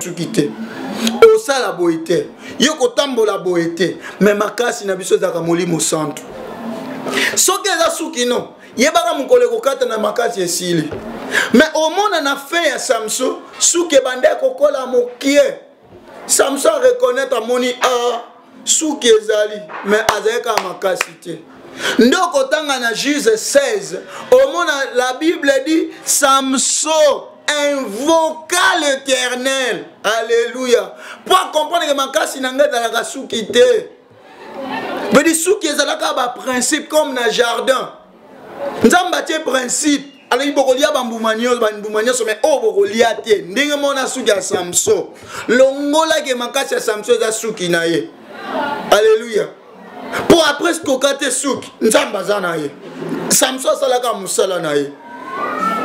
suki te. Osala boye te. Yo kotambola boye te. Mais makasi na biso ezaka molimo santu. Soki eza suki non. Yebaka mukole kokata na makasi esili. Mais au monde na fin ya Samson, suki bande kokola mokie. Samson reconnaître moni a suki ezali, mais azeka makasi te. Ndoko tanga na Juge 16, au monde la Bible dit Samson invoqua l'Éternel. Alléluia. Pour comprendre que makasi nanga dalaka suki te. Mais di suki ezalaka ba principe comme na jardin. Nzamba tie principe. Alors il bokolia bambumanios mais oh bokolia te. Ndenge mona suki ya Samson. Longola ke makasi ya Samson za suki na ye. Alléluia. Pour après ce kokate suki, nzamba za na ye. Samson salaka musala na ye.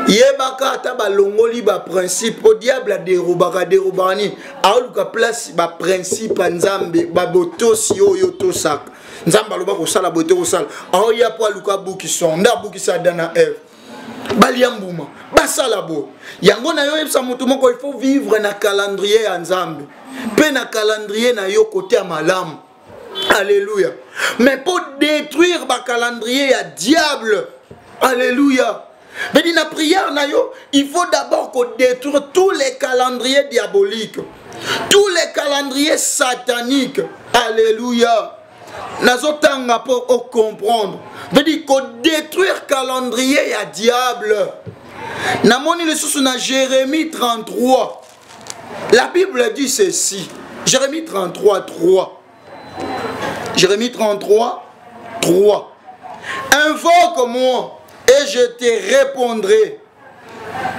Yebaka ata balongoli ba principe au diable a derubani. Aoluka place ba principe nzambe ba botosi oyo to sak. Nzamba loba ko sala bote ko sala. Aoya po aluka buki sonda buki sa dana Eve. Baliambuma basala bo. Yango na yo yebsa mutu moko il faut vivre na calendrier ya nzambe. Pe na calendrier na yo côté ya malamu. Alléluia. Mais pour détruire ba calendrier ya diable. Alléluia. Mais dans la prière, il faut d'abord qu'on détruise tous les calendriers diaboliques, tous les calendriers sataniques. Alléluia. Nazotanga pour comprendre. Veut dire qu'on détruire le calendrier à diable. Namoni le sous na Jérémie 33. La Bible dit ceci. Jérémie 33, 3. Jérémie 33, 3. Invoque-moi. Et je te répondrai.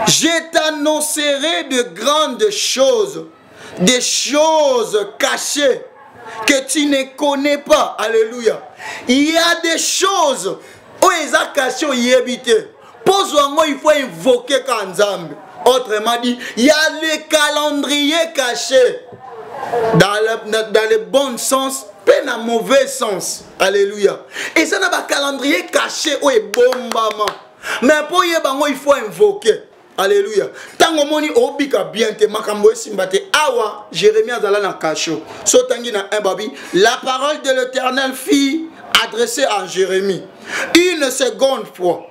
Je t'annoncerai de grandes choses, des choses cachées que tu ne connais pas. Alléluia. Il y a des choses où ils ont caché, ils habitent. Pose-moi, il faut invoquer Kanzambe. Autrement dit, il y a les calendriers cachés. Dans le bon sens, pas dans le mauvais sens. Alléluia. Et ça n'a pas calendrier caché ou bombama. Mais pour y aller, il faut invoquer. Alléluia. Tant que moni obika bien te makambo simbate awa Jérémie azala na kacho. So tangi na un babi, la parole de l'Éternel fut adressée à Jérémie. Une seconde fois,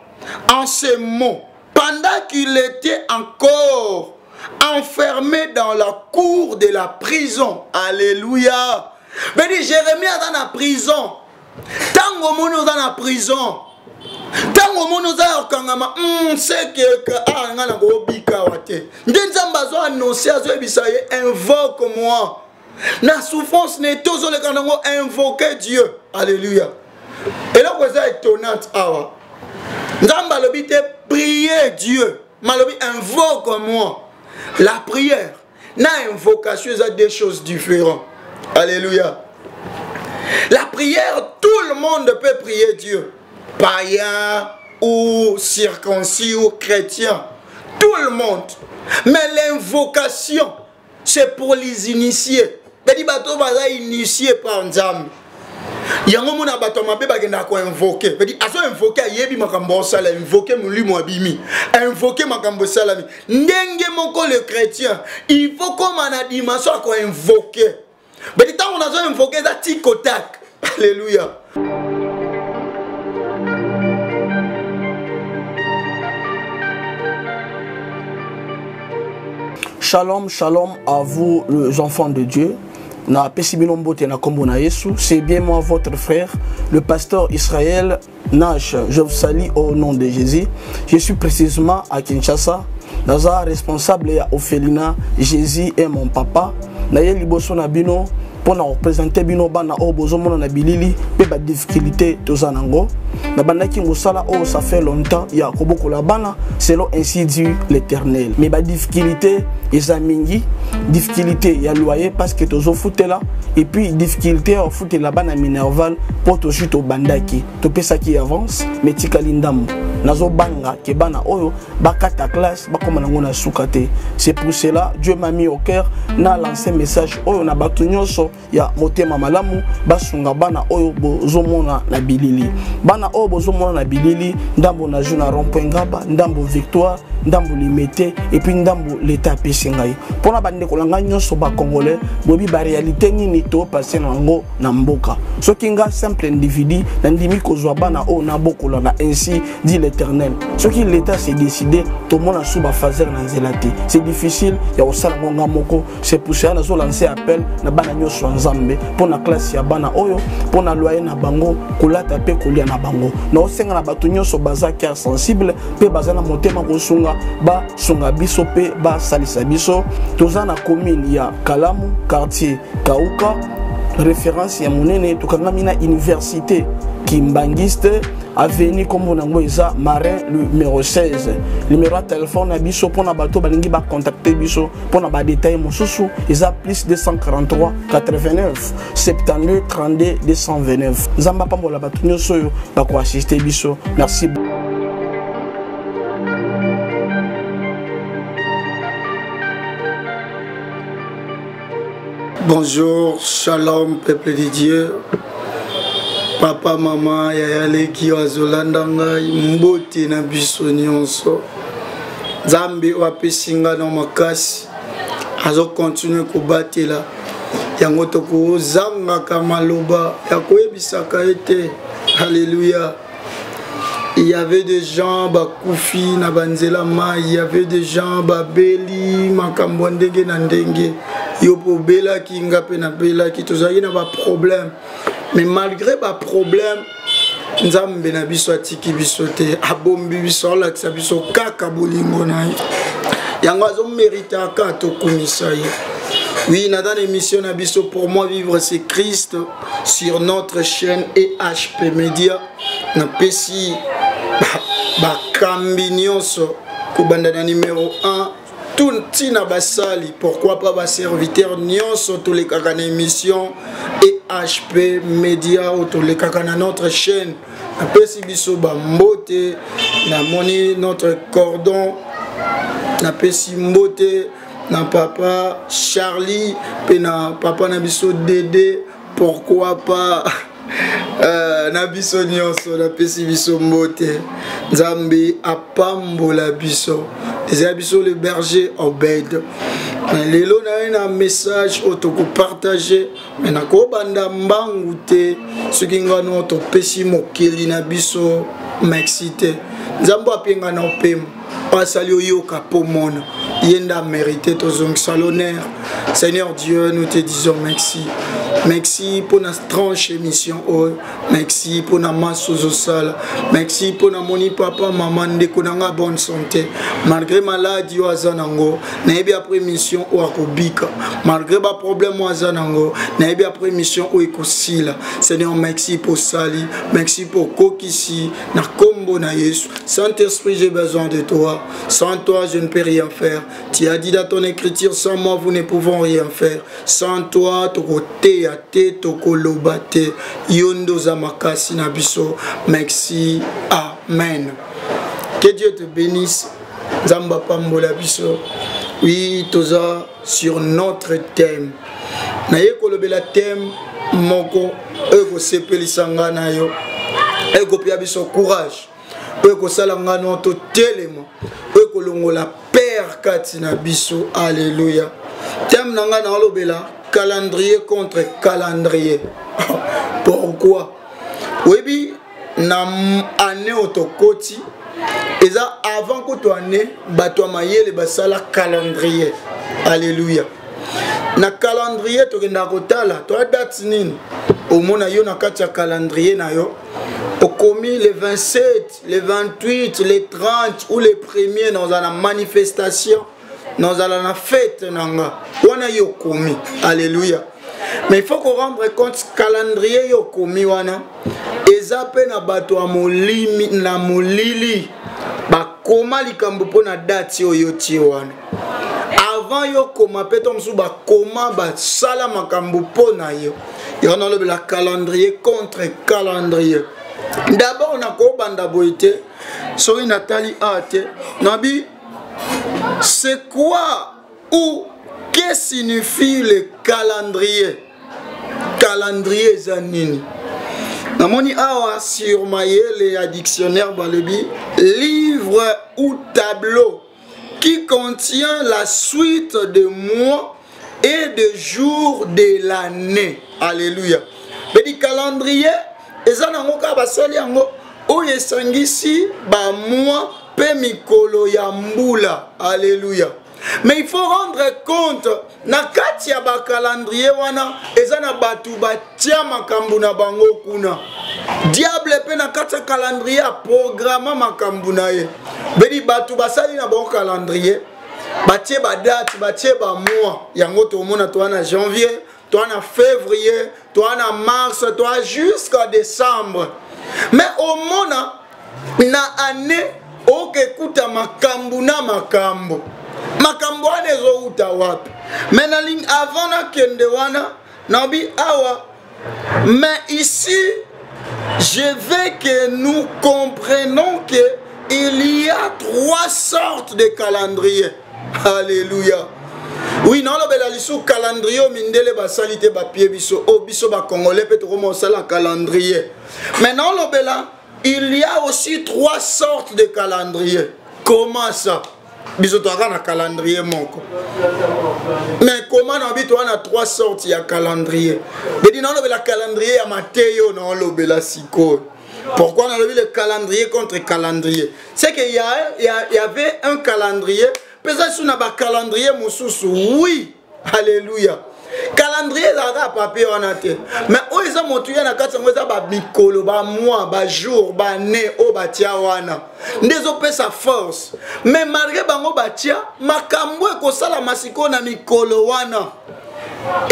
en ces mots, pendant qu'il était encore enfermé dans la cour de la prison. Alléluia. Mais dit Jérémie est dans la prison. Tant que mon dans la prison. Tant que mon dans kangama, c'est que ah ngana go bika wate. Ndenzamba zo annoncer zo bisaye invoque-moi. Na souffrance ne tozo le kanango invoquer Dieu. Alléluia. Et là vous êtes étonnante awa. Ndamba lobite prier Dieu. Malobi invoque-moi. La prière, na invocation, c'est des choses différentes. Alléluia. La prière, tout le monde peut prier Dieu. Païen ou circoncis ou chrétien. Tout le monde. Mais l'invocation, c'est pour les initiés. Les bateaux sont initiés par Nzambe. Yango mona bato mabe bagenda ko invoquer. Veut dire aso invoquer yebi makambo sala invoquer mulimo abimi. Invoquer makambo salami. Ndenge moko le chrétien, il faut comme na dimension ko invoquer. Veut dire tant on a invoquer ça tikotak. Alléluia. Shalom, shalom à vous les enfants de Dieu. C'est bien moi votre frère, le pasteur Israël Nash. Je vous salue au nom de Jésus. Je suis précisément à Kinshasa. Naza responsable à Ophelina. Jésus est mon papa. Naye liboso na bino pour nous représenter bino bana o bozomo na bilili pe ba difficulté tozanango. Na bandaki mosala o ça fait longtemps ya koboko la bana selon ainsi dit l'Éternel. Mais ba difficulté ezamingi, difficulté ya loyer parce que tozo foutela et puis difficulté au foutela bana minerval pour to jute au bandaki. To pesa qui avance mais tikalindam. nazo banga ke bana oyo bakata classe bakoma nango na sukate. C'est pour cela Dieu m'a mis au cœur na lancé message oyo na batu nyonso ya motema malamu basunga bana oyo bozomona na bilili. Bana oyo bozomona na bilili ndambo na juna rond-point Ngaba, ndambo Victoire, ndambo Limete et puis ndambo l'état pesingai. Pona bande kolanga nyonso ba congolais bobi ba réalité nini to passer nango na mboka. Soki nga simple individu na ndimi kozwa bana oyo na bokola na ainsi dit l'Éternel. Soki l'état s'est décidé to mona suba fazer na nzelati. C'est difficile ya osala ngonga moko. C'est pour ça na zo lancer appel na bana nyonso nzambe pona classe ya bana oyo pona loyer na bango kolata pe kolia na bango. Na osenga na batu nyonso baza cœur sensible pe baza na motema kosunga ba sunga biso pe ba salisa biso. Toza na commune ya Kalamu, quartier Kauka, référence ya monene tokangami na université Kimbangiste, avenue comme on a Marin numéro 16. Numéro de téléphone biso pour na bato balingi ba contacter biso pour na ba détail mosusu eza plus 243 89 72 32 229. Nzamba pambola bato nyonso yo ba ko assister biso. Merci. Bonjour, shalom, peuple de Dieu. Papa, maman, yayale ki wazolanda ngai mbote na biso nyonso. Nzambe wapesinga na makasi. Azo continue kobatela. Yango toko zanga kamaloba ya koyebisaka ete. Alléluia. Il y avait des gens bakoufi na banzela mai, il y avait des gens babeli makambo ndenge na ndenge. Yo po bela ki ngape na bela ki tozaki na ba problème. Mais malgré ba problème, nzambe na biso atiki biso te, abombi biso la biso kaka bolingo na ye. Yango azo mérite aka to komisa ye. Oui, dans l'émission Nabiso pour moi vivre c'est Christ sur notre chaîne EHP Media. Na pesi ba kambinyoso kubanda numéro 1 tout tina basali pourquoi pas ba serviteur nyonso tous les kaka na émission EHP Media ou tous les kaka na notre chaîne. Na pesi biso ba mbote na moni notre cordon na pesi mbote na papa Charlie pe na papa na biso Dédé pourquoi pas na biso nyonso na pesi biso mbote Nzambe apambola biso eza biso le berger Obed lelo na un message otoko partager mais na ko banda mbangu te soki ngano to pesi mokeli na biso maxité Nzambe apenga na opema asali oyoka pomona yenda mérité tozongisa l'honneur. Seigneur Dieu, nous te disons merci. Merci pour notre tranche émission. Merci pour notre masse aux salles. Merci pour notre moni papa, maman, de konanga bonne santé. Malgré maladie ou azanango, n'ayez après mission ou akobika. Malgré ma problème ou azanango, n'ayez après mission ou ekosila. Seigneur, merci pour sali. Merci pour kokisi. Na kombo na Yesu. Saint-Esprit, j'ai besoin de toi. Sans toi, je ne peux rien faire. Tu as dit dans ton écriture, sans moi, vous ne pouvons rien faire. Sans toi, toko te ya te, toko lobate. Yondo zamakasi nabiso. Merci. Amen. Que Dieu te bénisse. Zamba pambola biso. Oui, toza sur notre thème. Naye kolobela thème moko. Ego sepelisanga na yo. Ego pia biso courage. Ego salanga no to telema. Ego longola père katina biso. Alléluia. Thème nanga na lobela calendrier contre calendrier. Pourquoi? Oui, na année otokoti. Et ça avant que tu année, bato mayele basala calendrier. Alléluia. Na calendrier to kenda kotala, to date nini? Au mona yo na kati ya calendrier na yo. Au commis les 27, les 28, les 30 ou les premiers dans la manifestation, dans la fête nanga. Wana yo commis. Alléluia. Mais il faut qu'on rende compte calendrier yo commis wana. Ezape na bato a molimi na molili. Ba koma likambo pona date yo yoti wana. Avant yo koma peto msu ba koma ba sala makambo pona yo. Yo na le calendrier contre calendrier. D'abord on a ko banda boité Sorry Nathalie Ate. Nabi, c'est quoi ou qu'est-ce que signifie le calendrier? Calendrier Zanini. Namoni awa sur le dictionnaire Balebi, livre ou tableau qui contient la suite de mois et de jours de l'année. Alléluia. Le calendrier, ezanangoka basali yango oyo esangisi ba mois pe mikolo ya mbula. Alléluia. Mais il faut rendre compte, na kati ya ba calendrier wana ezana batu batia makambu na bango kuna. Diable pe na kati ya calendrier a programme makambu na ye. Bedi batu basali na bon calendrier. Batie ba date, batie ba mois. Yango to mona to na janvier, to na février, to na mars, to jusqu'à décembre. Mais au mona na année oke kuta makambu na makambu. Makambo ane zo uta wapi. Menaling avant na kende wana nabi awa. Mais ici je veux que nous comprenions que il y a 3 sortes de calendriers. Alléluia. Oui, non, le calendrier mindele basalite ba pied biso o biso ba congolais peut commencer la calendrier. Maintenant le bela, il y a aussi 3 sortes de calendriers. Comment ça? Biso to na calendrier moko. Mais comment on habite on a 3 sortes de calendrier. Mais dit non le calendrier ya Matteo non le bela siko. Pourquoi on a vu le calendrier contre calendrier? C'est qu'il y avait un calendrier. Peut-être sur un calendrier mususu. Oui. Alléluia. Calendrier là papier on a été. Mais où ils ont montré na kati ngoza ba mikolo ba mois ba jour ba année o ba tia wana. Ndezo pe sa force. Mais malgré bango ba tia makambo ko sala masiko na mikolo wana.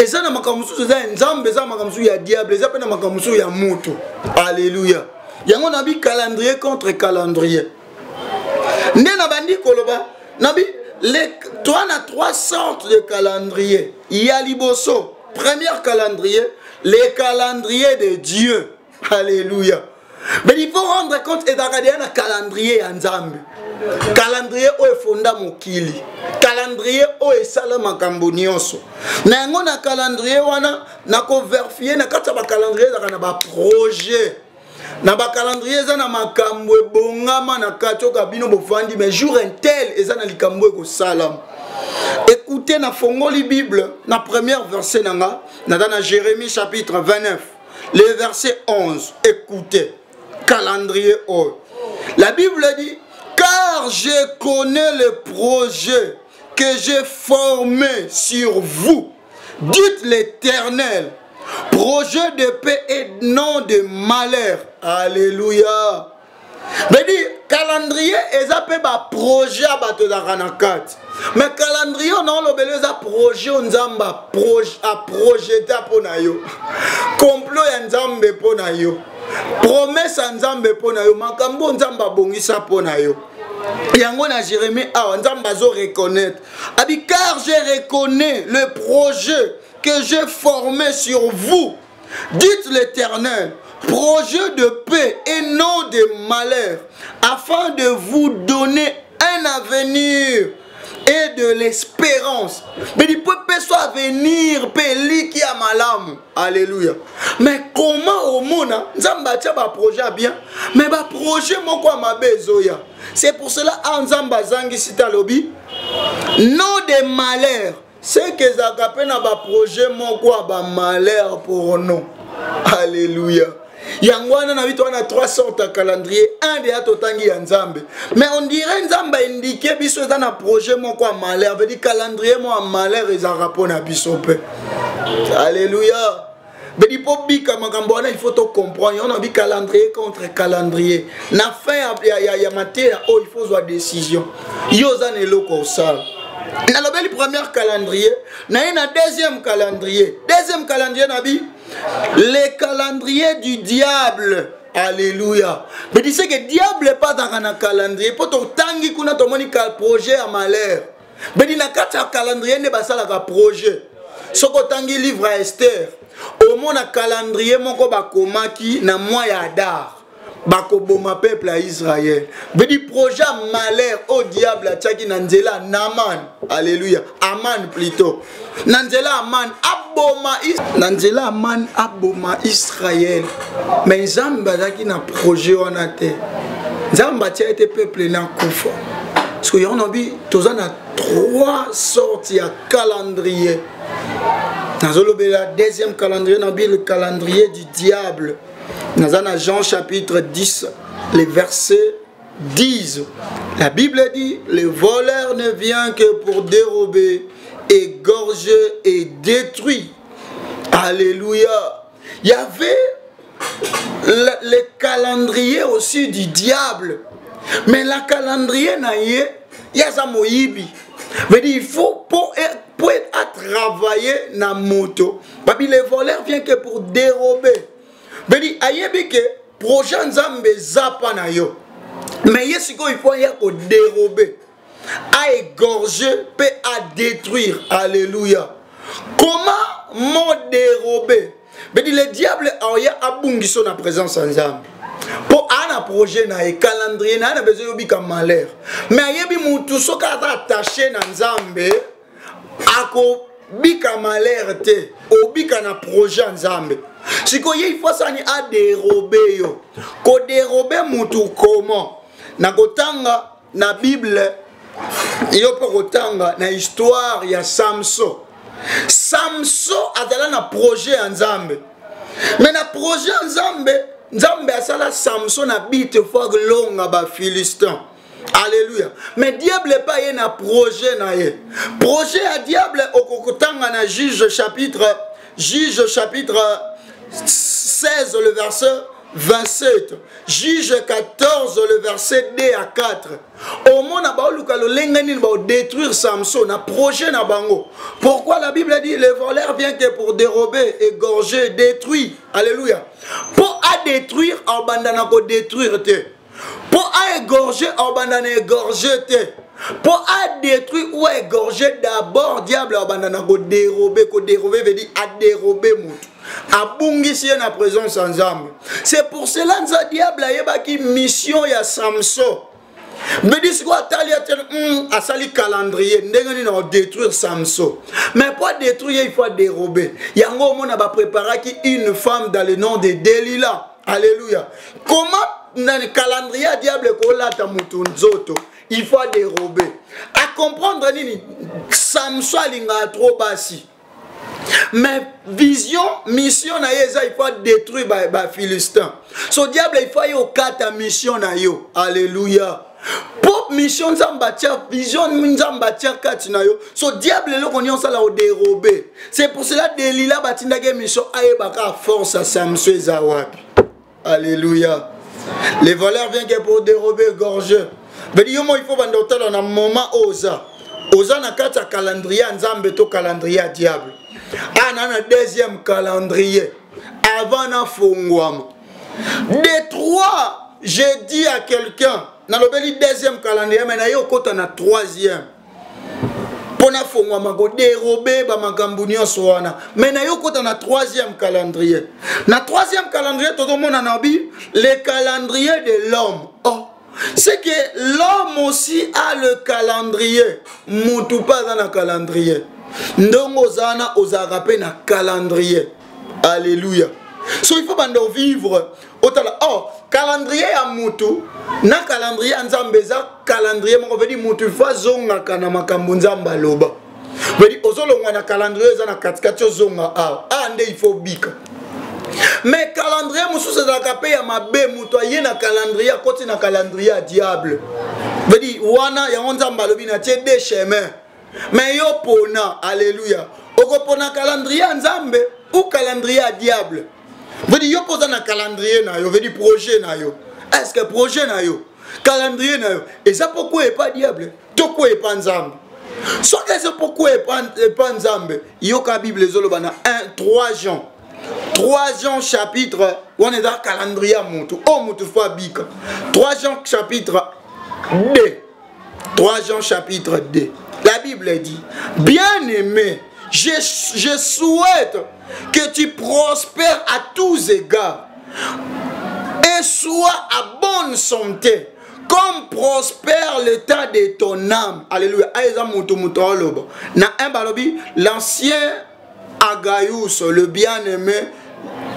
Eza na makambo mususu za nzambe za makambo mususu ya diable eza pe na makambo mususu ya mutu. Alléluia. Yango nabi calendrier contre calendrier. Nde na bandi koloba nabi toi on a 3 sortes de calendriers. Il y a Liboso, premier calendrier, les calendriers de Dieu. Alléluia. Mais il faut rendre compte et regarder un calendrier en Zambie. Calendrier où est fonda mokili. Calendrier où est salama kambonioso. Na ngona calendrier wana na ko vérifier na kata ba calendrier na ba projet. Na ba calendrier za na makambo bongama na katoka bino bofandi mais jour un tel eza na likambo ko salam. Écoutez na fongoli Bible na première verset nanga na Jérémie chapitre 29 le verset 11. Écoutez calendrier oh. La Bible dit car je connais le projet que j'ai formé sur vous, dites l'Éternel. Projet de paix et non de malheur. Alléluia. Mais dit calendrier ezapé ba projet bato da kanakat. Mais calendrier non lo beleza projet nzamba projet a projeter pona yo. Complot ya nzambe pona yo. Promesse nzambe pona yo makambo nzamba bongisa pona yo. Yango na Jérémie a nzamba zo reconnaître. Abi car je reconnais le projet que j'ai formé sur vous, dites l'Éternel, projet de paix et non de malheur, afin de vous donner un avenir et de l'espérance. Mais il peut pas soit venir peli qui a malam. Alléluia. Mais comment au monde nzamba tia ba projet bien, mais ba projet moko ma bezoya. C'est pour cela nzamba zangi sita lobi non de malheur. C'est que ça appelle un projet mon quoi ba malheur pour nous. Alléluia. Yangwana na vitu wana 3 sortes de calendrier, un de atotangi ya nzambe. Mais on dirait nzamba indiqué biso dans un projet mon quoi malheur, veut dire calendrier moi malheur et ça rapport na biso pe. Alléluia. Mais il faut bika makambo il faut to comprendre, on a dit calendrier contre calendrier. Na fin ya matière oh il faut avoir décision. Yo za ne loko sala. Na le premier calendrier, na un deuxième calendrier. Deuxième calendrier nabi les calendriers du diable. Alléluia. Mais tu sais que le diable n'est pas dans un calendrier. Pour ton tangi kuna to moni projet à malheur. Mais tu na kata calendrier ne basala ka projet. Soko tangi livre à Esther. Au mon calendrier moko ba komaki na mois ya Adar. bakoboma peuple à Israël. Veut dire projet malheur au diable tchaki nanzela Naman. Alléluia. Aman plutôt. Nanzela Aman aboma nanzela Aman aboma Israël. Mais Zamba zaki na projet wana te. Zamba tia été peuple na kufa. Parce que on a vu tous on a 3 sortes de calendrier. Dans le deuxième calendrier, on a vu le calendrier du diable. Dans Jean chapitre 10, les versets 10. La Bible dit, le voleur ne vient que pour dérober, égorger et détruire. Alléluia. Il y avait le calendrier aussi du diable. Mais la calendrier, il y a ça moyibi. Il faut pour travailler na moto. Parce que le voleur vient que pour dérober. Il y a projet nzambe zapa na yo. Mais il faut dérober, à égorger, à détruire. Alléluia. Comment m'ont dérobé? Le diable a abungi son présence nzambe. Pour un projet na calendrier na besoin de malheur. Mais yebi mutu soka attaché na nzambe ako bika malheur te obika na projet nzambe. Siko il faut ça ni a dérober yo. Ko dérober mutu comment? Na kotanga na Bible yo po kotanga na histoire ya Samson. Samson adala na projet nzambe. Mais na projet nzambe Nzambe asala Samson habite fort longa ba Philistin. Alléluia. Mais diable pas y na projet na ye. Projet à diable okokotanga na Juge chapitre 16 le verset 27. Juge 14 le verset 2 à 4. Au monde na ba luka lo lengani ba détruire Samson na projet na bango. Pourquoi la Bible dit le voleur vient que pour dérober, égorger, détruire. Alléluia. Pour détruire, en bandana ko détruire te. Pour égorger, en bandana égorger te. Pour détruire ou égorger d'abord, diable en bandana ko dérober veut dire à dérober moutou. A bungisi na présence ensemble. C'est pour cela que diable a yeba ki mission ya Samson. Mais dis quoi à sali calendrier ndengani na détruire Samson. Mais pour détruire il faut dérober. Yango mona ba préparer ki une femme dans le nom de Delilah. Alléluia. Comment dans le calendrier diable ko lata mutu nzoto il faut dérober. À comprendre nini Samson linga trop basi. Mais vision, mission na yeza il faut détruire ba Philistin. So diable il faut y au kata mission na yo. Alléluia. Pour mission nzambatia vision nzambatia kati na yo. So diable le konyo sala au dérober. C'est pour cela Delilah batinda ke mission ayebaka force à Samson zawapi. Alléluia. Les voleurs viennent que pour dérober gorgeux. Mais il faut bandoter dans un moment osa. Osa na kata calendrier nzambe to calendrier diable. Un deuxième calendrier avant na fongwama. Des 3, j'ai dit à quelqu'un dans le deuxième calendrier mais na yo kota na troisième. Pona fongwama ko dérober ba makambu nyonso wana. Mais na yo kota na troisième calendrier. Na troisième calendrier tout le monde en a vu le calendrier de l'homme. Oh, c'est que l'homme aussi a le calendrier. Moutou pas dans le calendrier. Ndongo zana ozarape na calendrier. Alléluia. So il faut bando vivre otala oh calendrier ya mutu na calendrier nzambeza calendrier moko veut dire mutu fa zonga kana makambo nzamba loba. Veut dire ozolonga na calendrier za na katikati zonga ande il faut bika. Mais calendrier mususu za kape ya mabe mutu aye na calendrier koti na calendrier ya diable. Veut dire wana ya nzamba lobi na tie des chemins. Mais yo pona, alléluia. Oko pona calendrier nzambe ou calendrier à diable. Veut dire yo posa na calendrier na yo, veut dire projet na yo. Est-ce que projet na yo, calendrier na yo. Et ça pourquoi est pas diable? Pourquoi est pas nzambe? Soit que c'est pourquoi est pas nzambe. Yo ka Bible zolobana 3 Jean. 3 Jean chapitre, on est dans calendrier mutu. Oh mutu fa bika. 3 Jean chapitre 2. 3 Jean chapitre 2. La Bible dit, bien-aimé, je souhaite que tu prospères à tous égards et sois à bonne santé, comme prospère l'état de ton âme. Alléluia. L'ancien Agaius, le bien-aimé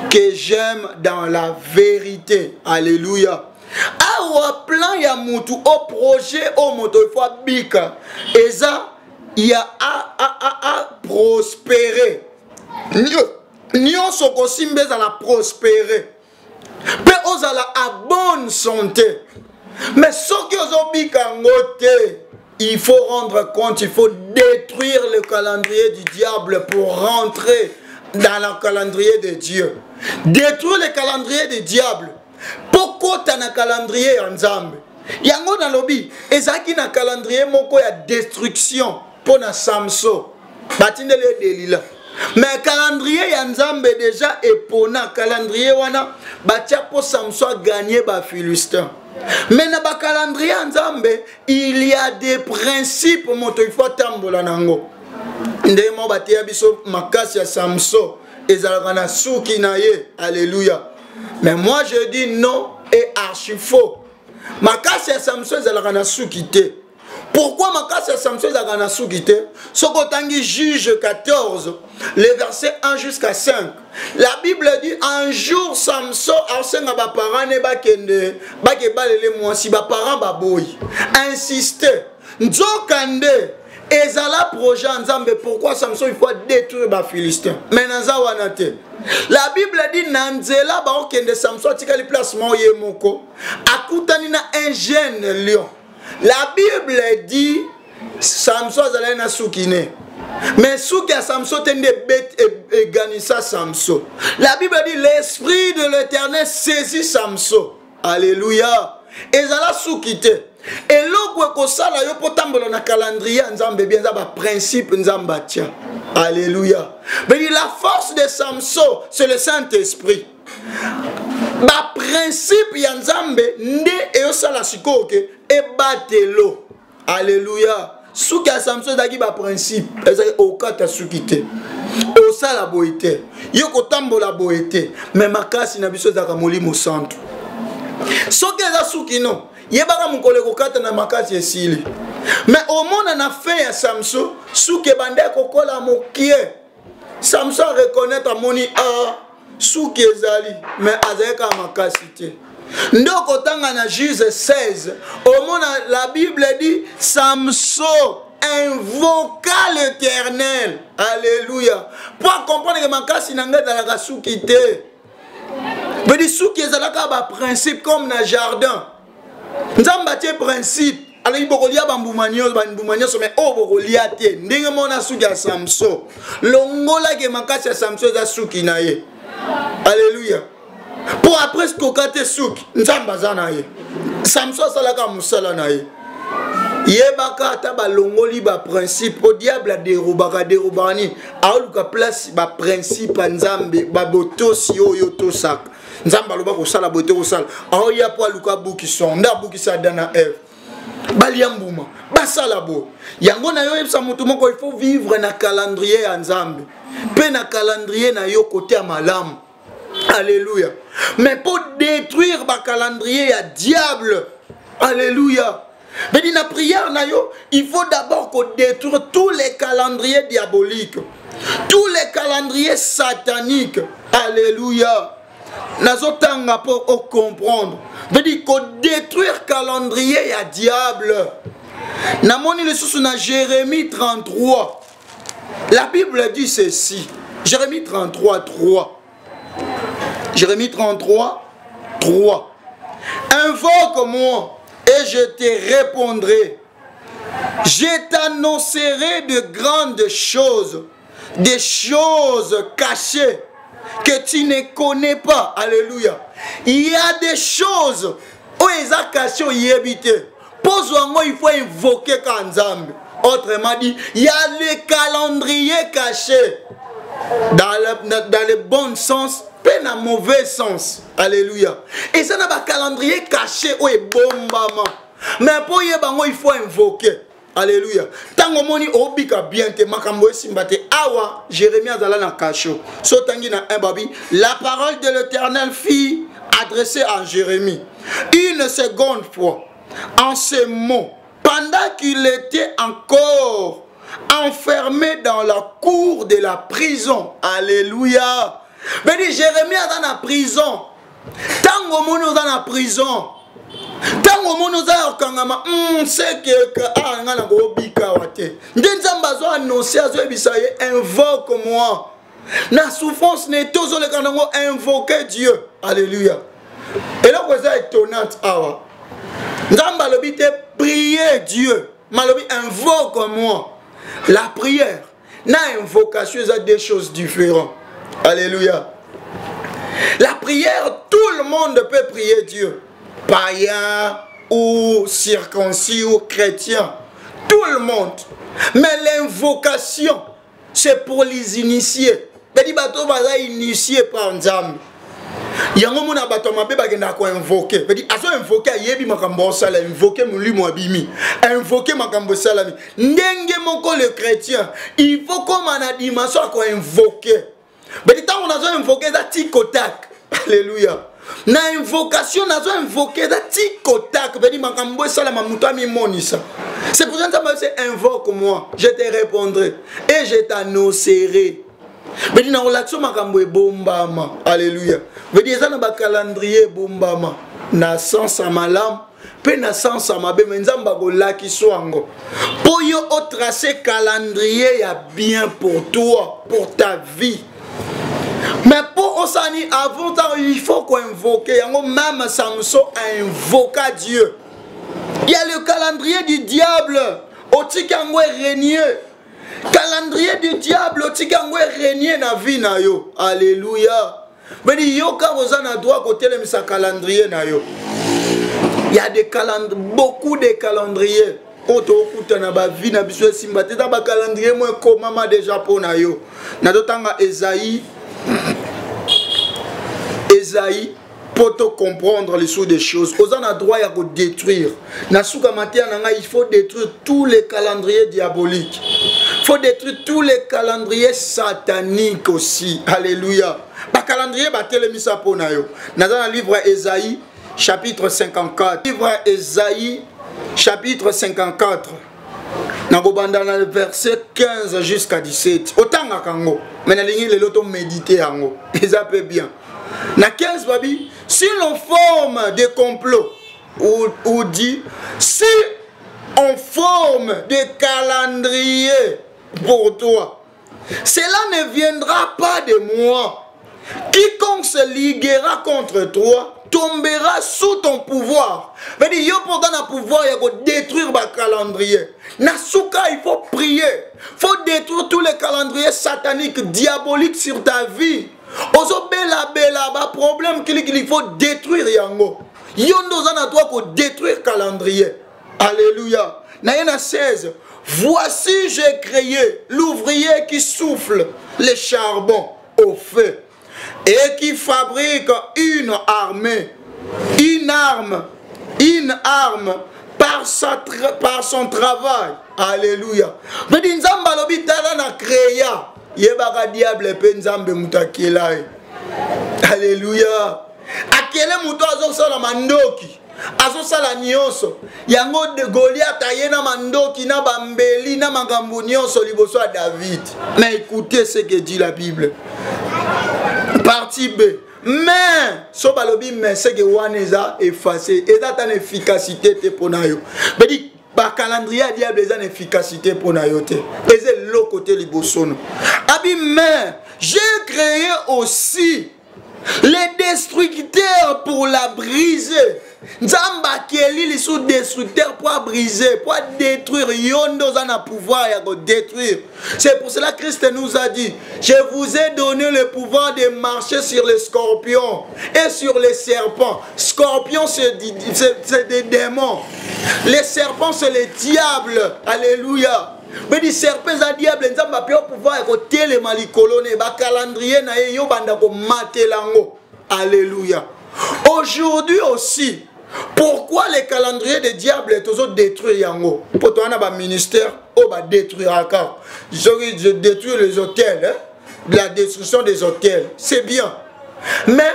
que j'aime dans la vérité. Alléluia. Awa plan ya mutu au projet au moto il faut bika. Et ça, il y a à prospérer. Nyon soko simbe za la prospérer. Pe ozala à bonne santé. Mais ce que ozobika ngote, il faut rendre compte, il faut détruire le calendrier du diable pour rentrer dans le calendrier de Dieu. Détruire le calendrier du diable. Pourquoi tu as un calendrier en Zambie? Yango na lobby, ezaki na calendrier moko ya destruction pour na Samson. Batinde le delila. Mais calendrier ya Nzambe déjà epona calendrier wana batia pour Samson gagner ba Philistin. Mais na ba calendrier ya Nzambe, il y a des principes moto il faut tambola nango. Ndemo batia biso makasi ya Samson ezalaka na suki na ye. Alléluia. Mais moi je dis non et archi faux. Makasi ya Samson ezalaka na suki te. Pourquoi Makasi ya Samson ezalaka na suki te? Sokotangi Juge 14, les versets 1 jusqu'à 5. La Bible dit un jour Samson asenga ba parents ne bakende bakebalele mwasi ba parents baboyi. Insister. Nzokande ezala projet Nzambe pourquoi Samson il faut détruire ba Philistin. Mais naza wana te. La Bible dit nanzela ba okende Samson tikali placement ye moko akutani na un jeune lion. La Bible dit Samson azala na sukine. Mais souki à Samson tende bête et ganissa Samson. La Bible dit l'esprit de l'Éternel saisit Samson. Alléluia. Ezala soukite. Et l'autre kosala yo potambola na calendrier Nzambe bien za ba principe Nzamba tient. Alléluia. Mais la force de Samson c'est le Saint-Esprit. Ba principe ya Nzambe nde e sala sikoke e batelo. Alléluia. Souki à Samson daki ba principe ezali okata soukite. Osala boite. Yo kotambola boite. Mais makasi na biso zaka molimo santo. Soki eza suki non. Yebaka mukole kokata na makasi esili. Mais au monde na fin ya Samson, suki bande kokola mokie. Samson reconnaît à moni a suki ezali, mais azeka makasi te. Ndoko tanga na Juge 16, au monde la Bible dit Samson invoqua l'Éternel. Alléluia. Pour comprendre que makasi nanga dans la suki te. Mais dit souki ezalaka ba principe comme na jardin. Nzamba tie principe. Alors il bokolia bambumanios mais oh bokolia te. Ndenge mona souki ya Samson. Longola ke makasi ya Samson za souki na ye. Alléluia. Pour après ce kokate souki, nzamba za na ye. Samson salaka musala na ye. Yebaka ata ba longoli ba principe au diable derobaka derobani. Aoluka place ba principe nzambe ba botosi oyo tosaka. Nzamba loba ko sala bote ko sala. Aoya po aluka buki sonda buki sa dana Eve. Baliambuma basala bo. Yango na yo yebsa mutu moko il faut vivre na calendrier ya Nzambe. Pe na calendrier na yo côté ya malamu. Alléluia. Mais pour détruire ba calendrier ya diable. Alléluia. Mais dans la prière, il faut d'abord qu'on détruise tous les calendriers diaboliques, tous les calendriers sataniques. Alléluia. Nazotanga pour comprendre. Veut dire qu'on détruire le calendrier à diable. Namoni le sous na Jérémie 33. La Bible dit ceci. Jérémie 33, 3. Jérémie 33, 3. Invoque-moi. Et je te répondrai. Je t'annoncerai de grandes choses, des choses cachées que tu ne connais pas. Alléluia. Il y a des choses où ils ont caché, ils habitent. Pose-moi, il faut invoquer Kanzambe. Autrement dit, il y a les calendriers cachés dans le bon sens. Peine à mauvais sens. Alléluia. Et ça n'a pas calendrier caché ou est bombament. Mais pour y avoir, il faut invoquer. Alléluia. Tant que moni obika bien te makambo simbate awa Jérémie azala na kacho. So tangi na un babi. La parole de l'Éternel fit adressé à Jérémie. Une seconde fois, en ces mots, pendant qu'il était encore enfermé dans la cour de la prison. Alléluia. Mais dit Jérémie est dans la prison. Tant au monde dans la prison. Tant au monde dans kangama c'est que nga na go bika wate. Ndenzamba zo annoncer zo bisaye invoque moi. Na souffrance ne tozo le kanango invoquer Dieu. Alléluia. Et là vous êtes étonnante awa. Nzamba lobite prier Dieu. Malobi invoque moi. La prière, na invocation, c'est des choses différentes. Alléluia. La prière, tout le monde peut prier Dieu. Païen ou circoncis ou chrétien. Tout le monde. Mais l'invocation, c'est pour les initiés. Les bateaux sont initiés par Nzambe. Il y a un moment où on a invoqué. Il dit, invoquer yebi makambo sala, invoquer muli moabimi, invoquer makambo sala. Ndenge moko le chrétien, il faut comme on a dimension qu'on invoquer. Mais dit, on a invoqué ça tic-tac. Alléluia. Na invocation, on a invoqué ça tic-tac. Il dit, makambo sala mamutami monisa. C'est pour ça que c'est invoque-moi, je te répondrai et je t'annoncerai. Mais dit, na relation makambo e bombama. Alléluia. Mais dit, ça na ba calendrier bombama. Na sens à malam, pe na sens à mabe, mais nzamba go laki swango. Pour yo au tracé calendrier ya bien pour toi, pour ta vie. Mais pour Osani, avant il faut qu'on invoque. Même Samson a invoqué Dieu. Il y a le calendrier du diable. Otikangwe régner. Calendrier du diable. Otikangwe régner na vie na yo. Alléluia. Mais il y a droit côté de sa calendrier na yo. Il y a des calendriers, beaucoup de calendriers. Oto na ba vie na biso simba te ba calendrier moi comme mama déjà pour na yo. Na dotanga Esaïe. Esaïe, pour te comprendre les sous des choses, on a droit à détruire. Il faut détruire tous les calendriers diaboliques. Il faut détruire tous les calendriers sataniques aussi. Alléluia. Le calendrier, c'est le livre Esaïe, chapitre 54. Livre Esaïe, chapitre 54. Dans le verset 15 jusqu'à 17. Autant que Kango. Mais dans le loto méditer. Ça peut bien. Dans 15 babi, si l'on forme des complots, ou dit, si on forme des calendriers pour toi, cela ne viendra pas de moi. Quiconque se liguera contre toi tombera sous ton pouvoir. Mais il y a pourtant un pouvoir de détruire le calendrier. Nasuka, il faut prier. Il faut détruire tous les calendriers sataniques, diaboliques sur ta vie. Ozo bela problème qu'il faut détruire yango. Yondo zana toi pour détruire calendrier. Alléluia. Naïna 16. Voici j'ai créé l'ouvrier qui souffle les charbons au feu et qui fabrique une arme par son travail. Alléluia. Mais Nzamba l'obitala na créa. Yebaka diable pe Nzambe mutakela. Alléluia. Akele muto azosala mandoki. Azosala nyonso. Yango de Goliath ayena mandoki na bambeli na makambo nyonso liboso à David. Mais écoutez ce que dit la Bible. Partie B. Mais so balobi mais c'est que waneza effacé et ça une efficacité te ponayo. Mais dit ba calendrier diable ça une efficacité ponayo te. Et c'est l'autre côté libosono. Abi mais j'ai créé aussi les destructeurs pour la briser. Nzamba keli les sous destructeurs pour briser, pour détruire. Yondo zana pouvoir ya go détruire. C'est pour cela que Christ nous a dit, je vous ai donné le pouvoir de marcher sur les scorpions et sur les serpents. Scorpions c'est des démons. Les serpents c'est les diables. Alléluia. Mais les serpents et les diables, nzamba pe pouvoir ko tele malikolone ba calendrier na yo banda ko matelango. Alléluia. Aujourd'hui aussi, pourquoi les calendriers des diables sont toujours détruits yango? Pour toi, on a un ministère, on va détruire encore. Je détruis les hôtels, hein? La destruction des hôtels, c'est bien. Mais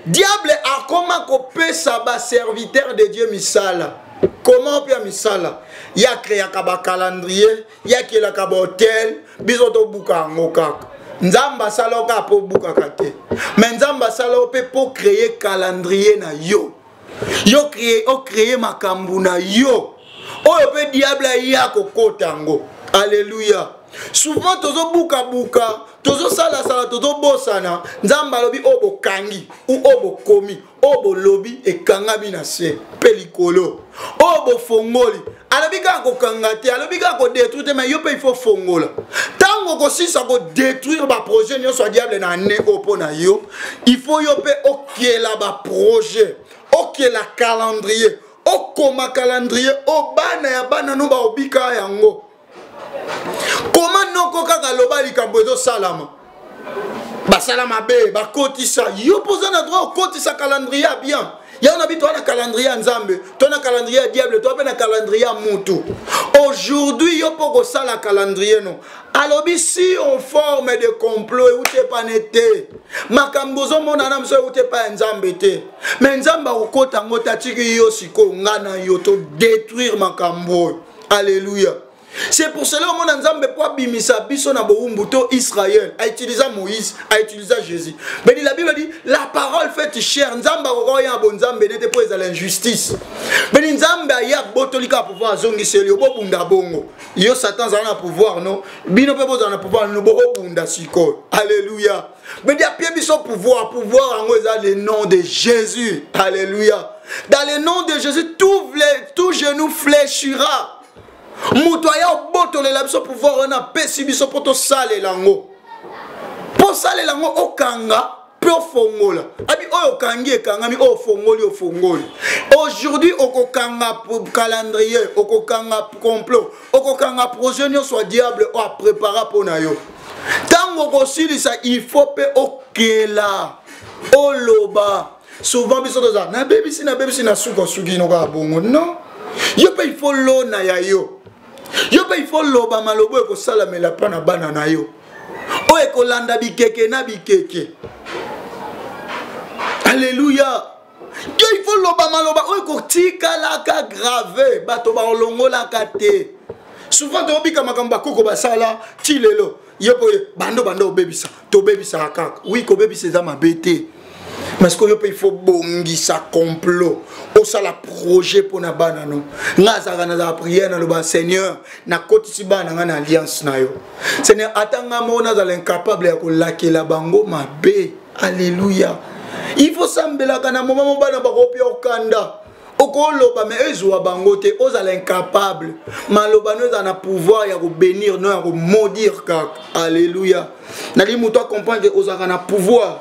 Diable a comment couper ça ba serviteur de Dieu misala. Comment peut misala? Il y a créé un calendrier, il y a créé un hôtel, bisoto buka ngokaka. Nzamba saloka po buka kate. Mais nzamba salope pour créer calendrier na yo. Yo créer makambu na yo. Oyo pe diable ya kokota ngo. Alléluia. Souvent tozo buka tozo sala tozo bosana, nzamba lobi obo kangi ou obo komi, obo lobi e kanga binase, pelikolo, obo fongoli. Alobi ka ko kangate, alobi ka ko détruire, mais yo pe il faut fongola. Tango ko si ça ko détruire ba projet nyo so diable na ne opo na yo, il faut yo pe okela ba projet, okela calendrier, okoma calendrier, obana ya bana no ba obika yango. Comment non kaka loba likambo salama ba salama be ba kotisa yo posa na droit kotisa calendrier bien ya on habite na calendrier nzambe to na calendrier diable to na calendrier mutu aujourd'hui yo poko sala calendrier non alobi si on forme de complot ou te pas nete makambo zo mona na mso ou te pas nzambe te mais nzamba ukota ngota tiki yo siko ngana yo to détruire makambo. Alléluia. C'est pour cela que mon Nzambe pour bimisa biso na boumbuto Israël a utilisé Moïse, a utilisé Jésus. Mais la Bible dit la parole fait chair. Nzamba roya bon Nzambe n'était pas l'injustice. Mais Nzambe ya botolika pouvoir zongi selio bo bunda bongo. Yo Satan za na pouvoir non. Bino pe bo za na pouvoir no bo bunda siko. Alléluia. Mais il y a bien biso pouvoir en le nom de Jésus. Alléluia. Dans le nom de Jésus tout genou fléchira. Moutoya botole la biso pouvoir on a pesi biso poto sale lango. Po sale lango okanga po fongola. Abi oyo kangi ekanga mi o fongoli. Aujourd'hui okokanga calendrier, okokanga complot, okokanga projet nyo soit diable o a préparer pour na yo. Tango kosilisa il faut pe okela. Oloba. Souvent biso toza na bebisi na suko sugi no ka bongo. Non. Yo pe il faut lo na ya yo. Yo pe il faut loba malobo ko sala mela pana bana na yo. O e ko landa bikeke na bikeke. Alléluia. Yo il faut loba maloba o e ko tika la ka grave bato ba longola kate. Souvent to bika makamba koko basala tilelo. Yo po bando obebisa. To bebisa kaka. Oui ko bebisa za mabete. Mais il faut bongi sa complot. Au ça la projet pour na banano. Nga na prière na le Seigneur na koti bana na alliance na yo. Seigneur atanga mona za l'incapable ya ko lakela bango mabe. Alléluia. Il faut sambela kana moment bana ba kopia okanda. Okoloba mais ezwa bango te oza l'incapable. Maloba no za na pouvoir ya ko bénir no ya ko maudire kaka. Alléluia. Nali muto comprendre que ozaka na pouvoir,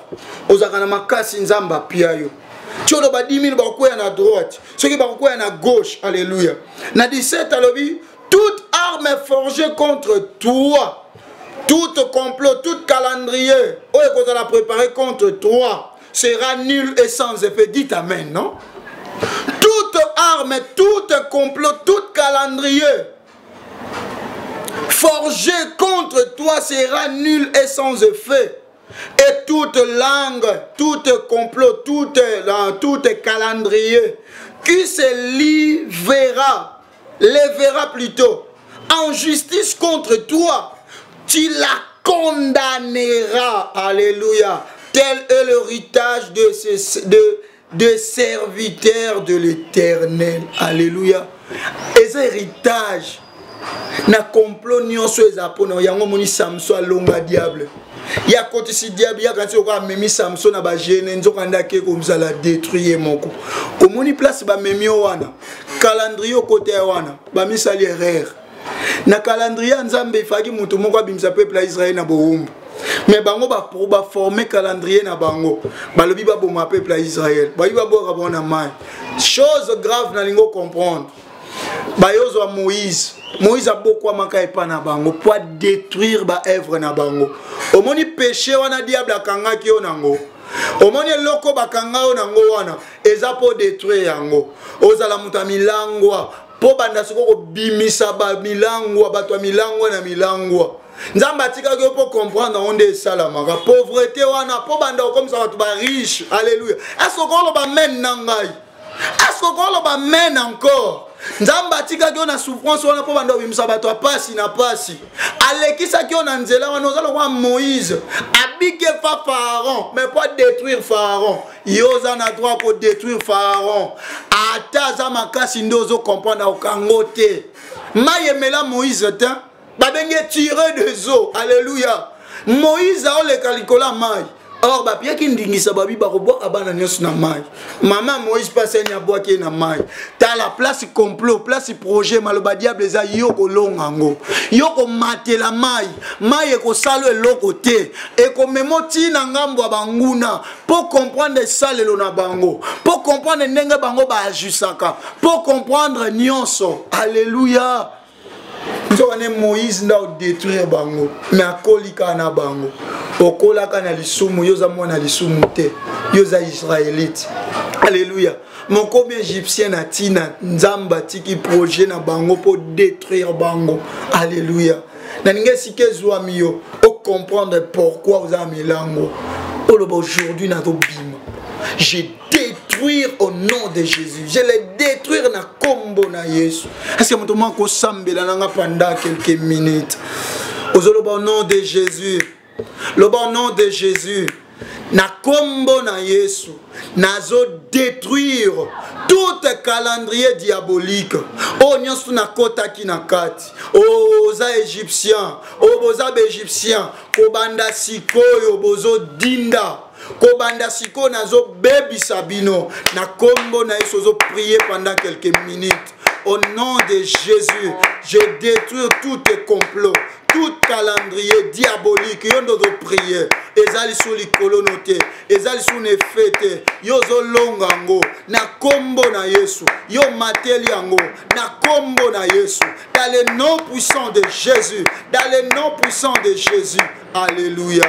ozaka na makasi nzamba pia yo. Tiodo ba 10 000 ba koya na droite, ceux qui ba koya na gauche. Alléluia. Na 17 alobi toute arme forgée contre toi, tout complot, tout calendrier, oye ko za préparer contre toi sera nul et sans effet. Dites amen, non? Toute arme, tout complot, tout calendrier forgé contre toi sera nul et sans effet. Et toute langue, tout complot, tout calendrier qui se lèvera plutôt en justice contre toi, tu la condamneras. Alléluia. Tel est l'héritage de serviteurs de l'Éternel. Alléluia. Et cet héritage na complot nyonso ezapona yango moni Samson longa diable ya koti si diable ya kanti ko memi Samson na ba gene nzoka ndake ko mzala détruire moko omoni place ba memi wana calendrier côté wana ba misali erreur na calendrier nzambe faki mutu moko abimisa peuple Israël na boumbu mais bango ba former calendrier na bango balobi ba boma peuple Israël ba yiba bo rabona mai chose grave na lingo comprendre bayozo wa Moïse a beaucoup maka epana bango pour détruire ba œuvre na bango. Omoni péché wana diable akanga ki onango. Omoni loko bakanga onango wana eza pour détruire yango. Ozala muta milangwa po banda soko bimisa ba milangwa bato milangwa na milangwa nzamba atika ko po comprendre onde salamaka pauvreté wana po banda comme ça bato ba riche alléluia asoko ba men nangai asoko ba men encore nzamba atika ko na souffrance wana po banda bimisa bato apasi na pasi alekisa ko na nzela wana ozalo kwa Moïse abike fa Pharaon mais pas détruire Pharaon yoza na droit pour détruire Pharaon ata za makasi ndozo comprendre okangote mayemela Moïse ta babenge tiré des eaux alléluia Moïse a le calikola mai or ba pia ki ndingisa babi ba ko abana nyosu na mai mama Moïse passe nya boa ki na mai ta la place complot place projet maloba diable za yoko longango yoko matela mai ko salo eloko te e ko memoti na ngambo ya banguna pour comprendre salelo na bango pour comprendre ndenge bango ba ajusaka pour comprendre nyonso alléluia. Moïse n'a pas détruire bango mais akolika na bango okolaka na lisumu yoza mwana lisumu te yoza israélite alléluia mon comme égyptien na tina nzamba tiki projet na bango pour détruire bango alléluia na ngesi kezwa miyo o comprendre pourquoi vous avez milango aujourd'hui na to bima j'ai détruire au nom de Jésus. Je les détruire na kombo na Yesu. Est-ce que mon toman ko sambela nanga pendant quelques minutes. Au nom de Jésus. Le bon nom de Jésus. Na kombo na Yesu. Nazo détruire tout calendrier diabolique. Oh nyonso na kota ki na kati. Oh za égyptien. Oh boza égyptien. Kobanda sikoyo bozo dinda. Kobanda siko nazo baby sabino na kombo na Yesu zo prier pendant quelques minutes au nom de Jésus. Je détruis tout complot, tout calendrier diabolique. Yondo do prier ezali sou likolo note ezali sou ne fete yo zo longango na kombo na Yesu yo mateli yango na kombo na Yesu dans le nom puissant de Jésus, dans le nom puissant de Jésus. Alléluia.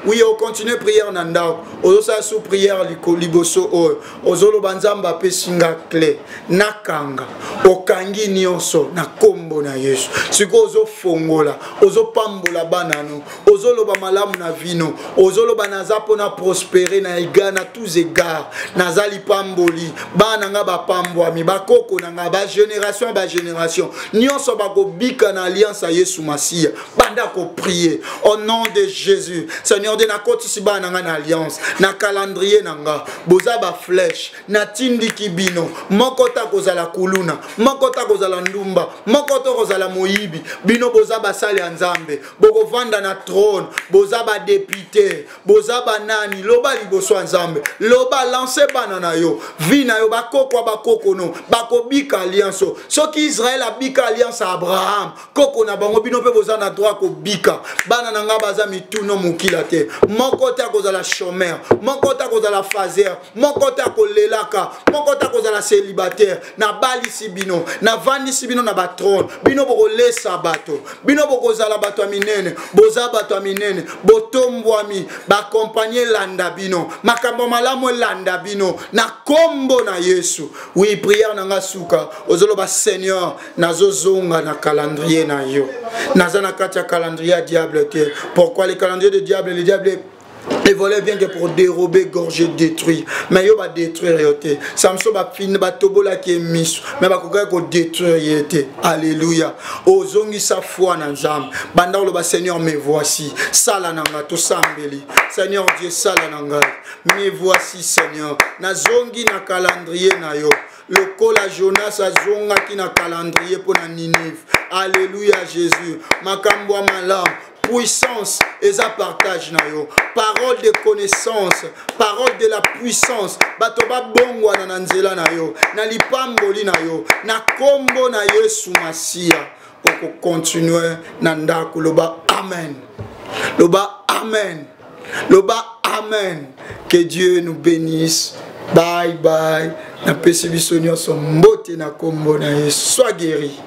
Oui, on continue prière nanda. Ozosa sous prière liboso o. Ozolo banzamba pe singa clé. Nakanga. Okangi nyonso na kombo na Yesu. Siko ozo fongola, ozo pambola banano, ozolo ba malamu na vino, ozolo banaza pona prospérer na igana tous égards. Nazali pamboli, bananga ba pambwami, bakoko nanga ba génération ba génération. Nyonso ba ko bika na alliance à Yesu Masia. Banda ko prier au nom de Jésus. Seigneur de na koti siba nanga na alliance, na calendrier nanga, boza ba flèche, na tindi kibino, mokota kozala kuluna, mokota kozala ndumba, mokota kozala moyibi, bino boza ba sali nzambe, boko vanda na trône, boza ba député, boza ba nani, loba liboso nzambe, loba lancer banana yo, vina yo bakoko no, bako bika alliance. Soki Israël a bika alliance à Abraham, koko na bango bino pe boza na droit ko bika, banana nga baza mituno mukila te. Mon côté à cause de la chômeur, mon côté à cause de la fazer, mon côté à cause de l'élaka, mon côté à cause de la célibataire, na bali sibino, na vandi sibino na batron, bino boko le sabato, bino boko zala bato aminene, boza bato aminene, botombwami, ba compagnie landa bino, makambo malamu landa bino, na kombo na Yesu. Oui, prière nanga suka, ozolo ba Seigneur, nazo zonga na calendrier na yo, nazana katia calendrier diable te. Pourquoi les calendriers de diable, les diables les volets viennent que pour dérober, gorger, détruire. Mais yo va détruire yote. Samson va finir ba tobola qui est mis. Mais ba koka ko détruire yote. Alléluia. Ozongi sa foi na nzambe. Banda lo ba Seigneur me voici. Sala nanga to sambeli. Seigneur Dieu sala nanga. Me voici Seigneur. Na zongi na calendrier na yo. Le col à Jonas a zonga qui na calendrier pour na Ninive. Alléluia Jésus. Makambo malam. Puissance et ça partage na yo. Parole de connaissance, parole de la puissance. Batoba bongo na nzela na yo, na lipamboli na yo, na kombo na Yesu Masia. Oko continuer na ndako loba amen. Loba amen. Loba amen. Que Dieu nous bénisse. Bye bye. Na pesi biso nyonso mbote na kombo na Yesu. Sois guéri.